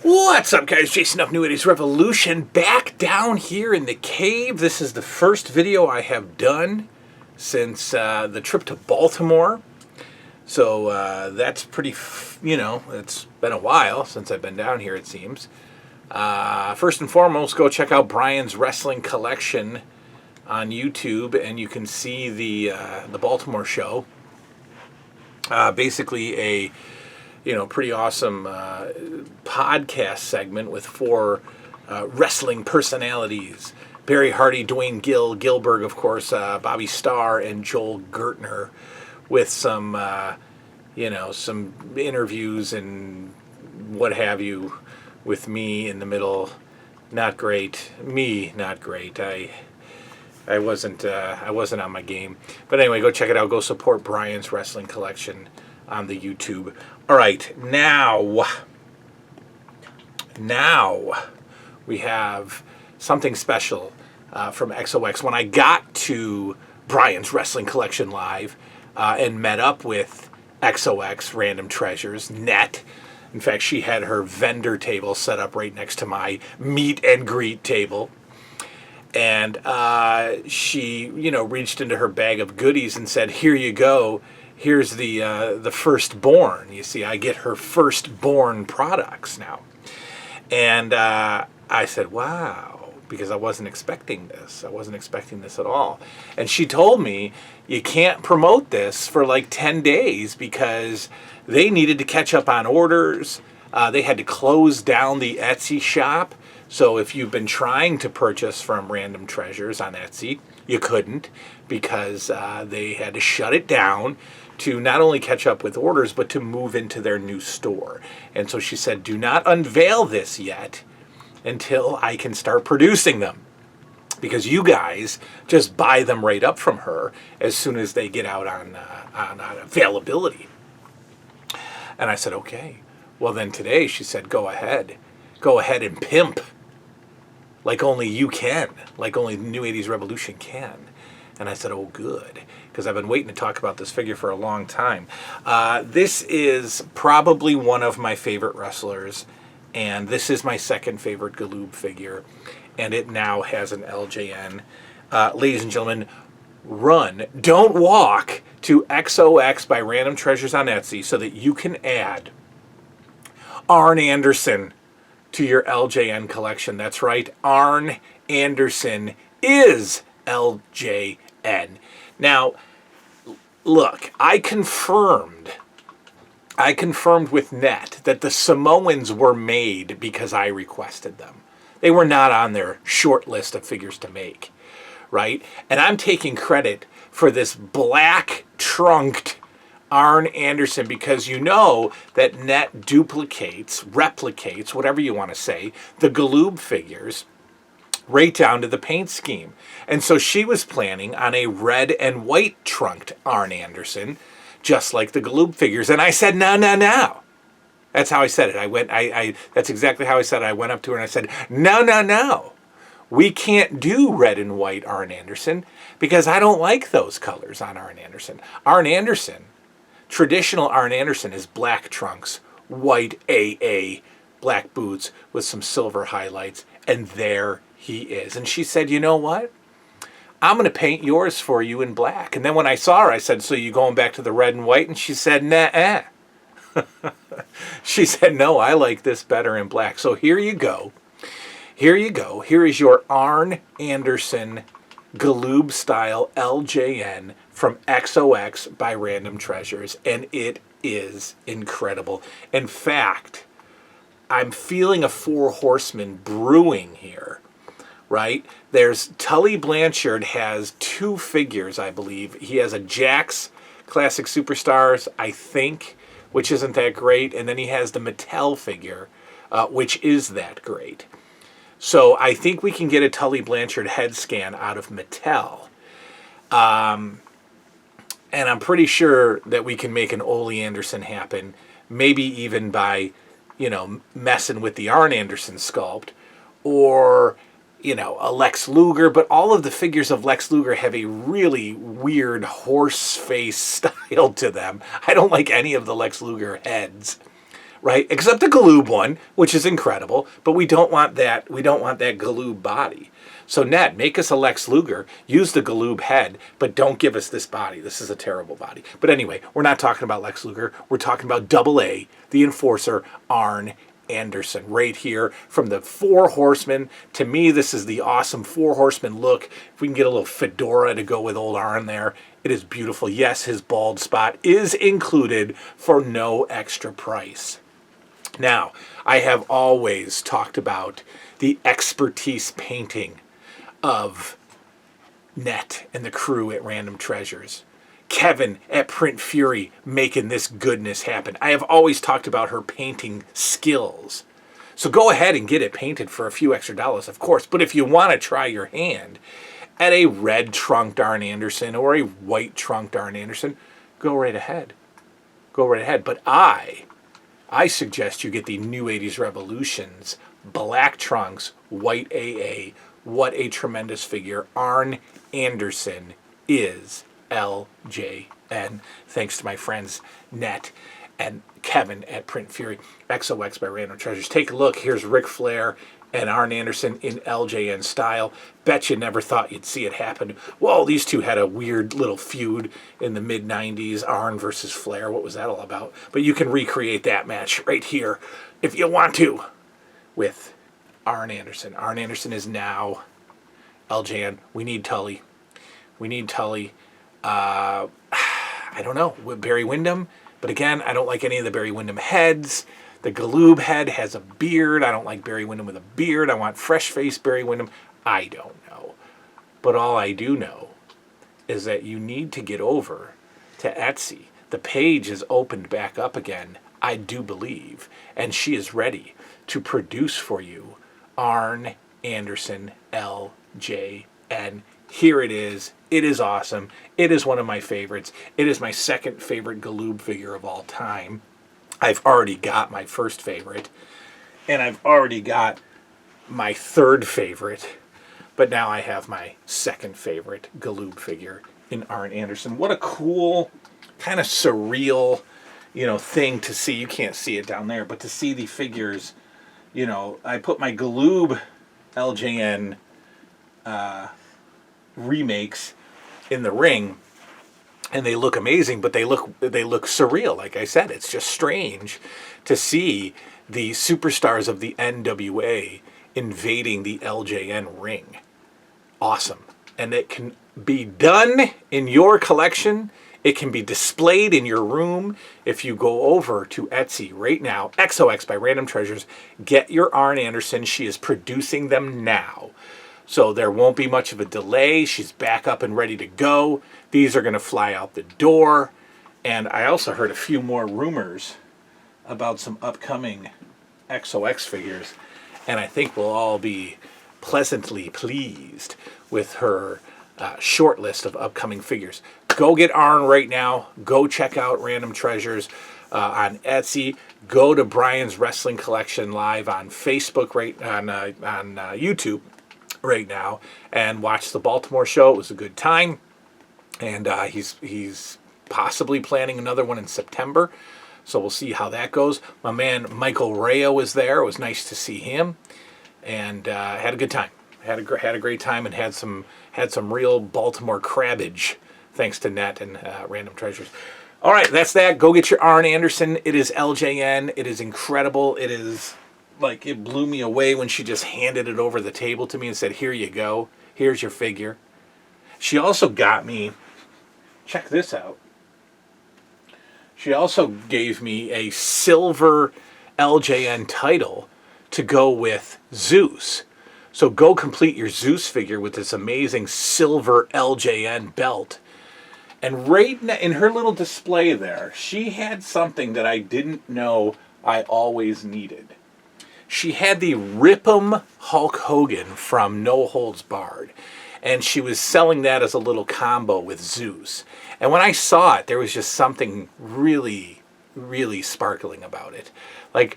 What's up, guys? Jason of New 80s Revolution, back down here in the cave. This is the first video I have done since the trip to Baltimore. So that's pretty, it's been a while since I've been down here, it seems. First and foremost, go check out Brian's Wrestling Collection on YouTube, and you can see the Baltimore show. Basically a pretty awesome podcast segment with four wrestling personalities: Barry Hardy, Dwayne Gill, Gilbert, of course, Bobby Starr, and Joel Gertner, with some, some interviews and what have you with me in the middle. Not great. Me, not great. I wasn't on my game. But anyway, go check it out. Go support Brian's Wrestling Collection on the YouTube. All right, now we have something special from XOX. When I got to Brian's Wrestling Collection Live and met up with XOX Random Treasures Net, in fact, she had her vendor table set up right next to my meet and greet table. And she, reached into her bag of goodies and said, "Here you go. Here's the firstborn." You see, I get her firstborn products now. And I said, "Wow," because I wasn't expecting this. I wasn't expecting this at all. And she told me, you can't promote this for like 10 days because they needed to catch up on orders. They had to close down the Etsy shop. So if you've been trying to purchase from Random Treasures on Etsy, you couldn't because they had to shut it down to not only catch up with orders, but to move into their new store. And so she said, "Do not unveil this yet until I can start producing them, because you guys just buy them right up from her as soon as they get out on availability." And I said, "Okay." Well, then today she said, go ahead and pimp like only you can, like only New 80s Revolution can. And I said, "Oh, good," because I've been waiting to talk about this figure for a long time. This is probably one of my favorite wrestlers, and this is my second favorite Galoob figure, and it now has an LJN. Ladies and gentlemen, run, don't walk to XOX by Random Treasures on Etsy so that you can add Arn Anderson to your LJN collection. That's right, Arn Anderson is LJN. Now, look, I confirmed with Net that the Samoans were made because I requested them. They were not on their short list of figures to make, right? And I'm taking credit for this black trunked Arn Anderson because you know that Net replicates, whatever you want to say, the Galoob figures right down to the paint scheme. And so she was planning on a red and white trunked Arn Anderson, just like the Galoob figures. And I said, no. That's how I said it. That's exactly how I said it. I went up to her and I said, no. We can't do red and white Arn Anderson because I don't like those colors on Arn Anderson. Arn Anderson, traditional Arn Anderson, is black trunks, white AA, black boots with some silver highlights, and there he is. And she said, "You know what? I'm going to paint yours for you in black." And then when I saw her, I said, "So you going back to the red and white?" And she said, "Nah." She said, "No, I like this better in black." So here you go. Here is your Arn Anderson Galoob style LJN from XOX by Random Treasures, and it is incredible. In fact, I'm feeling a four horseman brewing here, right? There's Tully Blanchard has two figures, I believe. He has a Jakks Classic Superstars, I think, which isn't that great, and then he has the Mattel figure, which is that great. So I think we can get a Tully Blanchard head scan out of Mattel. And I'm pretty sure that we can make an Ole Anderson happen, maybe even by, messing with the Arn Anderson sculpt, or, a Lex Luger. But all of the figures of Lex Luger have a really weird horse face style to them. I don't like any of the Lex Luger heads. right? Except the Galoob one, which is incredible, but we don't want that. We don't want that Galoob body. So Ned, make us a Lex Luger, use the Galoob head, but don't give us this body. This is a terrible body. But anyway, we're not talking about Lex Luger. We're talking about Double A, the Enforcer, Arn Anderson, right here from the Four Horsemen. To me, this is the awesome Four Horsemen look. If we can get a little fedora to go with old Arn there, it is beautiful. Yes, his bald spot is included for no extra price. Now, I have always talked about the expertise painting of Net and the crew at Random Treasures. Kevin at Print Fury making this goodness happen. I have always talked about her painting skills. So go ahead and get it painted for a few extra dollars, of course. But if you want to try your hand at a red trunked Arn Anderson or a white trunked Arn Anderson, go right ahead. Go right ahead. But I suggest you get the New 80s Revolutions, black trunks, white AA. What a tremendous figure. Arn Anderson is LJN. Thanks to my friends Net and Kevin at Print Fury. XOX by Random Treasures. Take a look. Here's Ric Flair and Arn Anderson in LJN style. Bet you never thought you'd see it happen. Well, these two had a weird little feud in the mid-90s. Arn versus Flair. What was that all about? But you can recreate that match right here if you want to with Arn Anderson. Arn Anderson is now LJN. We need Tully. We need Tully. I don't know, with Barry Windham. But again, I don't like any of the Barry Windham heads. The Galoob head has a beard. I don't like Barry Windham with a beard. I want fresh-faced Barry Windham. I don't know. But all I do know is that you need to get over to Etsy. The page is opened back up again, I do believe. And she is ready to produce for you Arn Anderson LJN. Here it is. It is awesome. It is one of my favorites. It is my second favorite Galoob figure of all time. I've already got my first favorite, and I've already got my third favorite, but now I have my second favorite Galoob figure in Arn Anderson. What a cool, kind of surreal, thing to see. You can't see it down there, but to see the figures, I put my Galoob LJN remakes in the ring, and they look amazing, but they look surreal. Like I said, it's just strange to see the superstars of the NWA invading the LJN ring. Awesome. And it can be done in your collection. It can be displayed in your room. If you go over to Etsy right now, XOX by Random Treasures, get your Arn Anderson. She is producing them now. So there won't be much of a delay. She's back up and ready to go. These are going to fly out the door. And I also heard a few more rumors about some upcoming XOX figures. And I think we'll all be pleasantly pleased with her short list of upcoming figures. Go get Arn right now. Go check out Random Treasures on Etsy. Go to Brian's Wrestling Collection Live on Facebook, on YouTube right now, and watch the Baltimore show. It was a good time, and he's possibly planning another one in September, so we'll see how that goes. My man Michael Rayo was there. It was nice to see him, and had a good time. Had a great time, and had some real Baltimore crabbage, thanks to Net and Random Treasures. All right, that's that. Go get your Arn Anderson. It is LJN. It is incredible. It is like, it blew me away when she just handed it over the table to me and said, here you go. Here's your figure. She also got me, check this out. She also gave me a silver LJN title to go with Zeus. So go complete your Zeus figure with this amazing silver LJN belt. And right in her little display there, she had something that I didn't know I always needed. She had the Rip'em Hulk Hogan from No Holds Barred, and she was selling that as a little combo with Zeus. And when I saw it, there was just something really, really sparkling about it. Like,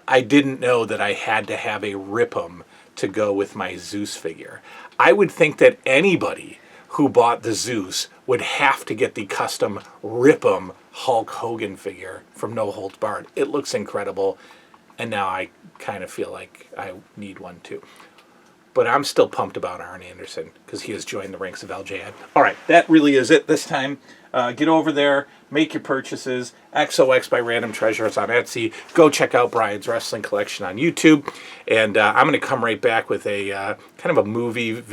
I didn't know that I had to have a Rip'em to go with my Zeus figure. I would think that anybody who bought the Zeus would have to get the custom Rip'em Hulk Hogan figure from No Holds Barred. It looks incredible, and now I kind of feel like I need one too. But I'm still pumped about Arn Anderson because he has joined the ranks of LJN. All right, that really is it this time. Get over there, make your purchases. XOX by Random Treasures on Etsy. Go check out Brian's Wrestling Collection on YouTube. And I'm going to come right back with a kind of a movies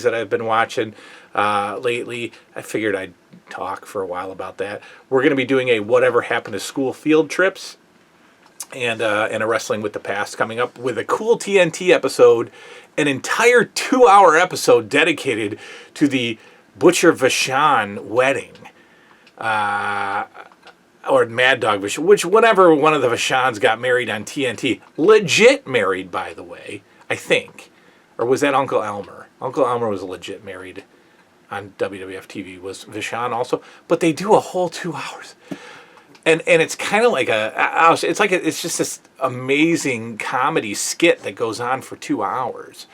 that I've been watching lately. I figured I'd talk for a while about that. We're going to be doing a Whatever Happened to School field trips and a Wrestling with the Past coming up with a cool TNT episode, an entire 2-hour episode dedicated to the Butcher Vachon wedding. Or Mad Dog Vachon, which whenever one of the Vachons got married on TNT, legit married, by the way, I think. Or was that Uncle Elmer? Uncle Elmer was legit married on WWF TV. Was Vachon also? But they do a whole 2 hours. And it's kind of like it's just this amazing comedy skit that goes on for 2 hours.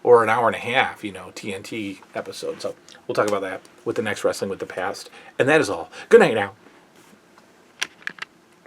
Or an hour and a half, TNT episode. So we'll talk about that with the next Wrestling with the Past. And that is all. Good night now.